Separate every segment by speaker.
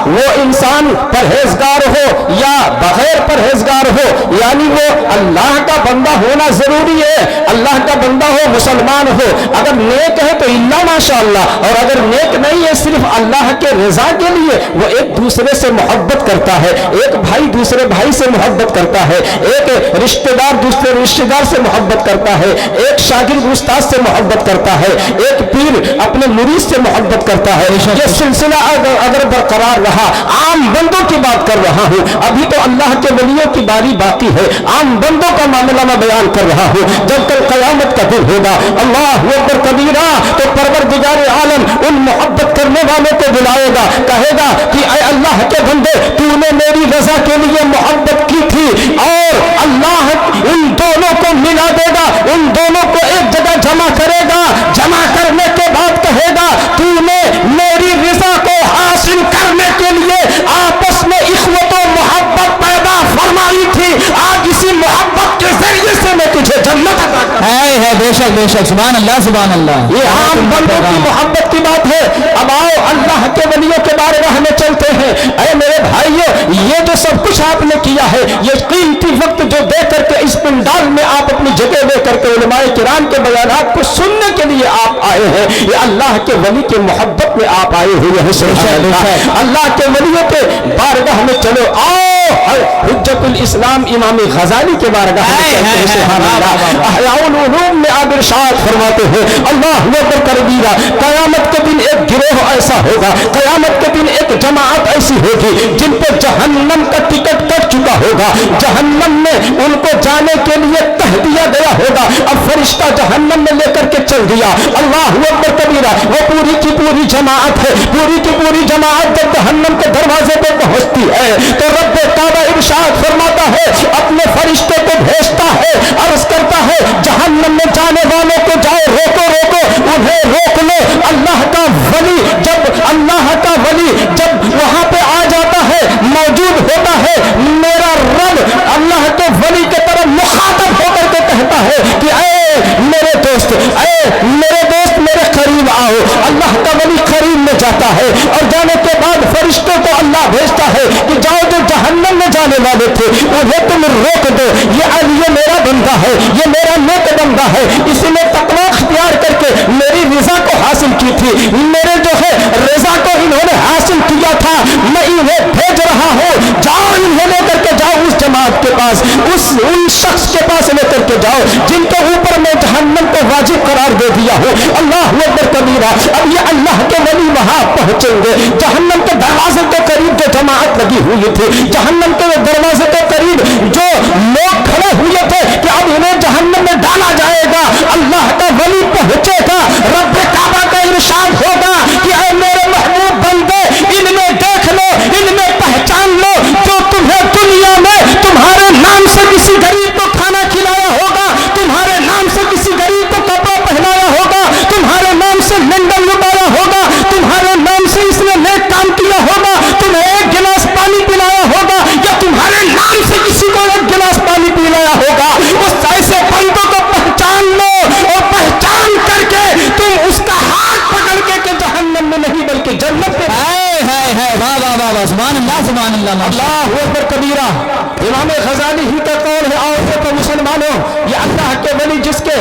Speaker 1: وہ انسان پرہیزگار ہو یا بغیر پرہیزگار ہو، یعنی وہ اللہ کا بندہ ہونا ضروری ہے، اللہ کا بندہ ہو، مسلمان ہو، اگر نیک ہے تو اللہ ماشاء اللہ، اور اگر نیک نہیں ہے صرف اللہ کے رضا کے لیے، وہ ایک دوسرے سے محبت کرتا ہے، ایک بھائی دوسرے بھائی سے محبت کرتا ہے، ایک رشتہ دار دوسرے رشتہ دار سے محبت کرتا ہے، ایک شاگرد استاد سے محبت کرتا ہے، ایک پیر اپنے مرید سے محبت کرتا ہے۔ یہ سلسلہ اگر برقرار رہا، عام بندوں کی بات کر رہا ہوں، ابھی تو اللہ کے ولیوں کی باری باقی ہے، عام بندوں کا معاملہ میں بیان کر رہا ہوں۔ جب کل قیامت کا دن ہوگا، اللہ اکبر کبیرہ، تو پروردگار عالم ان محبت کرنے والوں کو بلائے گا، کہے گا کہ اے اللہ کے بندے، تو نے میری رضا کے لیے محبت کی تھی، اور اللہ ان دونوں کو ملا دے گا، ان دونوں کو ایک جگہ جمع کرے گا، جمع کرنے کے بعد کہے گا تو نے میری رضا کو حاصل کرنے کے لیے آپس میں اخوت و محبت پیدا فرمائی تھی، آج اسی محبت کے ذریعے سے میں تجھے جنت عطا کروں۔
Speaker 2: ہے بے شک بے شک، سبحان اللہ سبحان اللہ۔
Speaker 1: یہ عام بندوں کی محبت کی بات ہے۔ اب آؤ اللہ کے ولیوں کے بارگاہ میں چلتے ہیں۔ اے میرے بھائیو، یہ جو سب کچھ آپ نے کیا ہے، یہ قیمتی وقت جو دے کر کے اس پنڈال میں آپ اپنی جگہ دے کر کے علماء کرام کے بیانات کو سننے کے لیے آپ آئے ہیں، یہ اللہ کے ولی کی محبت میں آپ آئے ہوئے ہیں۔ اللہ کے ولیوں کے بارگاہ میں چلو، آؤ حجت الاسلام امام غزالی کے بارگاہ میں چلتے ہیں۔ سبحان اللہ۔ احیاء العلوم میں آپ ارشاد فرماتے ہیں، اللہ اکبر کبیرہ، قیامت کے دن ایک گروہ ایسا ہوگا، قیامت کے دن ایک جماعت ایسی ہوگی جن پہ جہنم کا ٹکٹ کٹ چکا ہوگا، جہنم میں ان کو جانے کے لیے کہہ دیا گیا ہوگا، اب فرشتہ جہنم میں لے کر کے چل دیا۔ اللہ اکبر کبیرہ، وہ پوری کی پوری جماعت ہے، پوری کی پوری جماعت جب جہنم کے دروازے پہ پہنچتی ہے تو رب کعبہ ارشاد فرماتا ہے، اپنے فرشتے کو بھیجتا ہے، عرض کرتا ہے جہنم میں جانے والوں کو جاؤ، روکو روکو، انہیں روک لو۔ اللہ کا ولی جب وہاں پہ آ جاتا ہے، موجود ہوتا ہے، میرا رب اللہ کے ولی کے طرف مخاطب ہو کر کے کہتا ہے کہ اے میرے دوست، میرے قریب آؤ۔ اللہ کا ولی قریب میں جاتا ہے، اور جانے کے بعد فرشتوں کو اللہ بھیجتا ہے کہ جاؤ، جو جہنم میں جانے والے تھے انہیں تم روک دو، یہ میرا بندہ ہے، یہ میرا نیک بندہ ہے، اسی نے تقوی اختیار کر کے میری رضا کو حاصل کی تھی، میرے جو ہے رضا کو انہوں نے حاصل کیا تھا، میں انہیں بھیج رہا ہوں، جاؤ انہیں لے کر کے جاؤ اس جماعت کے پاس، ان شخص کے پاس لے کر کے جاؤ جن کے اوپر میں جہنم کو واجب قرار دے دیا ہوں۔ اللہ اکبر کبیرہ، اب یہ اللہ کے ولی وہاں پہنچیں گے، جہنم کے دروازے کے قریب جو جماعت لگی ہوئی تھی، جہنم کے دروازے کے قریب جو لوگ کھڑے ہوئے تھے کہ اب انہیں جہنم میں ڈالا جائے گا، اللہ کا ولی پہنچے گا، رب کعبہ کا ارشاد ہوگا کہ اے میرے محبوب بندے، ان میں دیکھ لو، ان میں پہچان لو، جو تمہیں دنیا میں تمہارے نام سے کسی غریب کو کھانا کھلایا ہوگا، تمہارے نام سے کسی غریب کو کپڑا پہنایا ہوگا، تمہارے نام سے لنڈن لٹایا ہوگا، تمہارے نام سے اس نے نیک کام کیا ہوگا، تمہیں ایک گلاس پانی پلایا ہوگا، یا تمہارے نام سے کسی کو ایک گلاس پانی پلایا ہوگا، اس ایسے بندوں کو پہچان لو، اور پہچان کر کے تم اس کا ہاتھ پکڑ کے کہ جہنم میں نہیں بلکہ جنت میں۔
Speaker 2: واہ واہ واہ، سبحان اللہ سبحان اللہ۔
Speaker 1: اللہ اکبر کبیرہ، امام غزالی ہی کا قول ہے، آؤ تو مسلمانوں، یہ اللہ کے ولی جس کے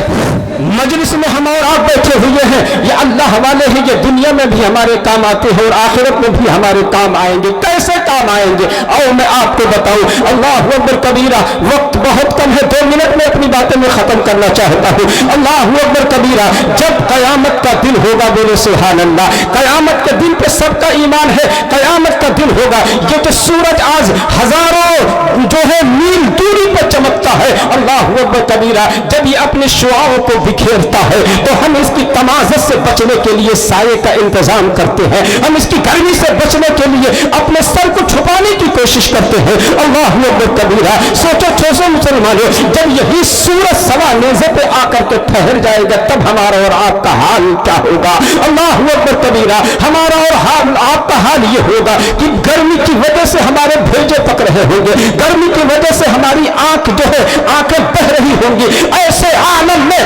Speaker 1: مجلس میں ہم اور آپ بیٹھے ہوئے ہیں، یہ اللہ والے ہیں، یہ دنیا میں بھی ہمارے کام آتے ہیں اور آخرت میں بھی ہمارے کام آئیں گے۔ کیسے کام آئیں گے؟ آؤ میں آپ کو بتاؤں۔ اللہ اکبر کبیرہ، وقت بہت کم ہے، 2 منٹ میں اپنی باتیں میں ختم کرنا چاہتا ہوں۔ اللہ اکبر کبیرہ، جب قیامت کا دن ہوگا، بولے سبحان اللہ، قیامت کے دن پہ سب کا ایمان ہے، قیامت کا دن ہوگا، یہ جو سورج آج ہزاروں جو ہے میل دوری پر چمکتا ہے، اللہ اکبر کبیرہ، جب یہ اپنے شعاعوں کو بکھیرتا ہے تو ہم اس کی تمازت سے بچنے کے لیے سائے کا انتظام کرتے ہیں، ہم اس کی گرمی سے بچنے کے لیے اپنے سر کو چھپانے کی کوشش کرتے ہیں۔ اللہ اکبر کبیرہ، سوچو مسلمانوں، جب یہی سورج سوا نیزے پہ آ کر کے ٹھہر جائے گا تب ہمارا اور آپ کا حال کیا ہوگا؟ اللہ اکبر کبیرہ، ہمارا اور آپ کا حال یہ ہوگا کہ گرمی کی وجہ سے ہمارے بھیجے پک رہے ہوں گے، गर्मी की वजह से हमारी आंख जो है आंखें बह रही होंगी। ऐसे आलम में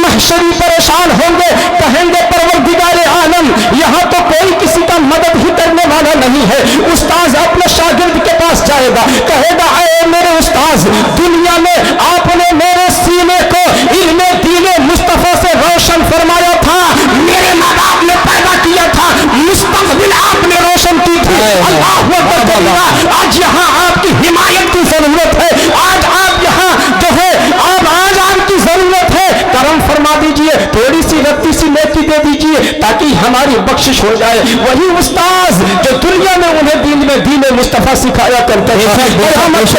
Speaker 1: महशरी परेशान होंगे, कहेंगे परवरदिगारे आलम यहाँ तो कोई किसी का मदद ही करने वाला नहीं है। उस्ताद अपने शागिर्द के पास जाएगा, कहेगा ऐ मेरे उस्ताद, दुनिया में आपने मेरे सीने को इल्मे दीने मुस्तफा से रोशन फरमाया था, मेरे माँ बाप ने पैदा किया था, मुस्तकबिल आपने रोशन की थी। अल्लाह अकबर कबीरा, आज यहाँ आपकी हिमायत की जरूरत है। आज आप यहाँ जो है आज आपकी जरूरत है, करम फरमा दीजिए, थोड़ी सी रत्ती सी नेकी दे दीजिए ताकि हमारी बख्शिश हो जाए। वही उस्ताद जो दुनिया में उन्हें दीन में दीन मुस्तफा सिखाया करते हैं,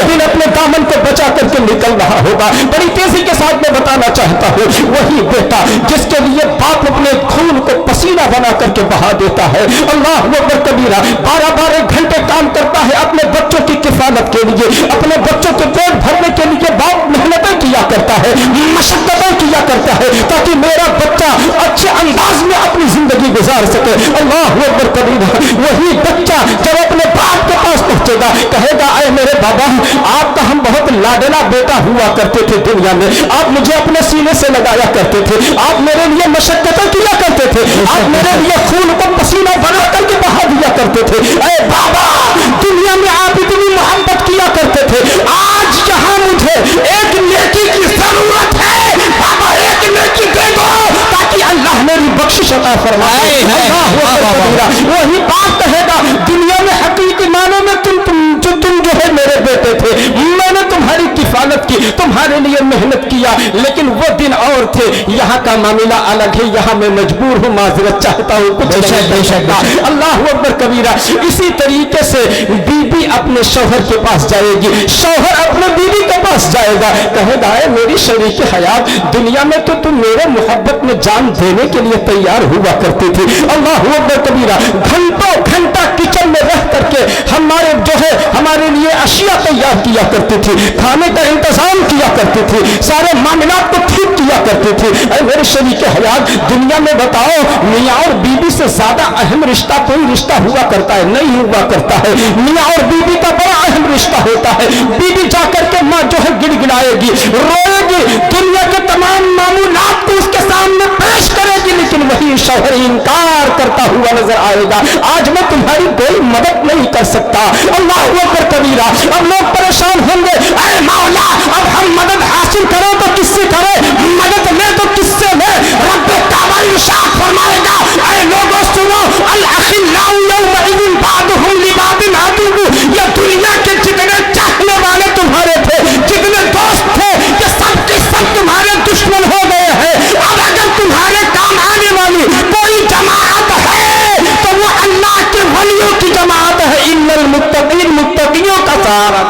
Speaker 1: दिन अपने दामन को बचा करके निकल रहा होगा। बड़ी तेजी के साथ मैं बताना चाहता हूँ, वही बेटा जिसके लिए बाप अपने खून को पसीना बना करके बहा देता है, अल्लाह अकबर कबीरा, 12-12 घंटे काम करता है अपने बच्चों की किफालत के लिए, अपने बच्चों के पेट भरने के लिए बाप मेहनतें किया करता है, मशक्कतें किया करता है ताकि मेरा बच्चा अच्छे अंदाज में अपनी जिंदगी गुजार सके। अल्लाह अकबर कबीरा, वही बच्चा जब अपने बाप के पास पहुंचेगा कहेगा ऐ मेरे बाबा, आपका हम बहुत लाडला बेटा हुआ करते थे दुनिया में, आप मुझे अपने सीने से लगाया करते थे, आप मेरे लिए मशक्कतें किया करते थे, आप मेरे लिए खून को पसीना बना करके बहा दिया करते थे। ऐ बाबा, दुनिया में आप इतनी मोहब्बत किया करते थे, आज यहाँ मुझे एक नेकी की जरूरत है, बाबा एक नेकी दे दो ताकि अल्लाह मेरी बख्शिश अता फरमाए। वही बात कहेगा, दुनिया में हकीकी मानों में तुम जो है मेरे बेटे थे, मैंने तुम्हारी किफालत की, तुम्हारे लिए मेहनत किया, लेकिन वो दिन और थे, यहाँ का मामला अलग है, यहाँ मैं मजबूर हूँ, माजरत चाहता हूँ, कुछ अल्लाह अकबर कबीरा। इसी तरीके से बीबी अपने शौहर के पास जाएगी, शौहर अपने बीबी के पास जाएगा, कहेगा है मेरी शरीक हयात, दुनिया में तो तुम मेरे मोहब्बत में जान देने के लिए तैयार हुआ करती थी। अल्लाह अकबर कबीरा, घंटों घंटा किचन में रह करके हमारे जो है हमारे लिए अशिया तैयार किया करती थी, खाने का इंतजाम किया करती थी, सारे मामलात को ठीक किया करती थी। अरे मेरे शरीक हयात, दुनिया में बताओ मियाँ और बीबी से ज्यादा अहम रिश्ता कोई रिश्ता हुआ करता है? नहीं हुआ करता है। मियाँ और बीबी का बड़ा अहम रिश्ता होता है। बीबी जाकर के माँ जो है गिड़गिड़ाएगी, रोएगी, दुनिया के तमाम मामूलात को उसके सामने पेश करेगी, लेकिन वही शौहर इनकार करता हुआ नजर आएगा, आज मैं तुम्हारी कोई मदद नहीं कर सकता। अल्लाह अकबर कबीरा, अब लोग परेशान होंगे, अरे मौला अब हम मदद हासिल करें तो किससे करें, मदद ले तो किससे ले? रब्बे काबा इरशाद फरमाएगा, अरे लोगों सुनो, अल अखिल्लाउ यौमइज़िन बादुहुम लिबादिन अदुव्वु, ये दुनिया के जितने चाहने वाले तुम्हारे थे, जितने दोस्त थे, ये सब के सब तुम्हारे दुश्मन हो गए हैं। अब अगर तुम्हारे काम आने वाली कोई जमात है तो वो अल्लाह के वलियों की जमात है, इन्नल मुत्तकीन, मुत्तकियों का सहारा।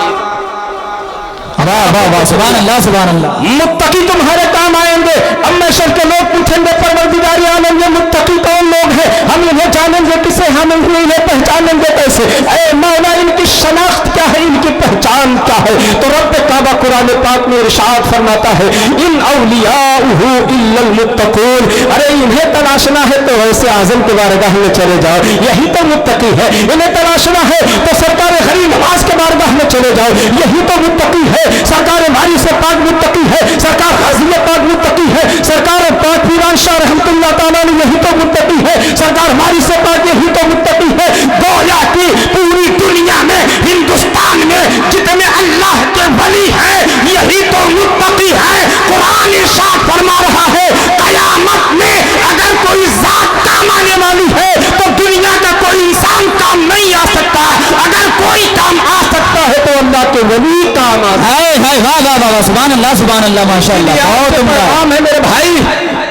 Speaker 2: वाह वाह वाह, सुभान अल्लाह सुभान अल्लाह।
Speaker 1: मुत्तकी तुम्हारे काम आएंगे। अब मैशर के लोग पूछेंगे परवरदिगार आलम ये मुत्तकी कौन लोग हैं, हम इन्हें जानेंगे किसे, हम इन्हें पहचानेंगे कैसे? ऐ मौला इनकी शनाख्त क्या है, इनकी पहचान क्या है? तो रब्बे काबा कुरान पाक में इरशाद फरमाता है, इन औलियाउहु इल्लल मुत्तकून, अरे इन्हें तलाशना है तो वैसे आजम के बारगाह में चले जाओ, यही तो मुत्तकी है। इन्हें तलाशना है तो सरकार गरीब नवाज के बारगाह में चले जाओ, यही तो मुत्तकी है। सरकार मारी से पाक मुत्तकी है, सरकार हाजिया पाक मुत्तकी है, सरकार पाक पीरान शाह रहमतुल्लाह तआला ने यही तो मुत्तकी है, सरकार मारी से पाक यही तो मुत्तकी है। गोया की पूरी दुनिया में, हिंदुस्तान में जितने अल्लाह के वली हैं यही तो मुत्तकी है। कुरान इरशाद फरमा रहा है, कयामत में अगर कोई जात काम आने वाली है तो दुनिया का कोई इंसान काम नहीं आ सकता, अगर कोई काम आ सकता है तो अल्लाह के वली काम आ है।
Speaker 2: वाह वाह वाह, सुभान अल्लाह सुभान अल्लाह, माशाअल्लाह। बहुत
Speaker 1: पैगाम है मेरे भाई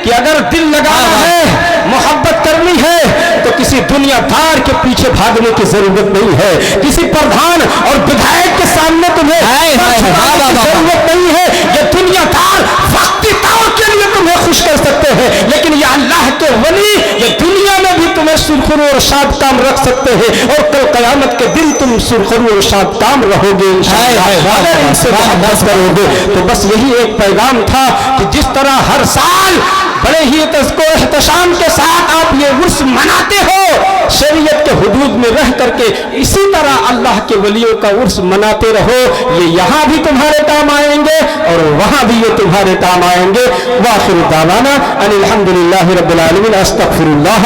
Speaker 1: कि अगर दिल लगाना है, मोहब्बत करनी है तो किसी दुनियादार के पीछे भागने की जरूरत नहीं है, किसी प्रधान और विधायक के सामने तुम्हें जरूरत नहीं है। ये दुनियादार वक्ती तौर के लिए तुम्हें खुश कर सकते हैं, लेकिन ये अल्लाह के वली ये दुनिया में भी तुम्हें सुरखरू और शाद काम रख सकते हैं, और कल कयामत के दिन तुम सुरखरू और शाद काम रहोगे करोगे। तो बस यही एक पैगाम था कि जिस तरह हर साल बड़े ही एहतशाम के साथ आप ये उर्स मनाते हो, शरीयत के حدود میں رہ کر کے اسی طرح اللہ کے ولیوں کا عرس مناتے رہو. یہ یہاں بھی تمہارے کام آئیں گے اور وہاں بھی یہ تمہارے کام آئیں گے. وآخر دعوانا ان الحمدللہ رب العالمین. استغفر اللہ.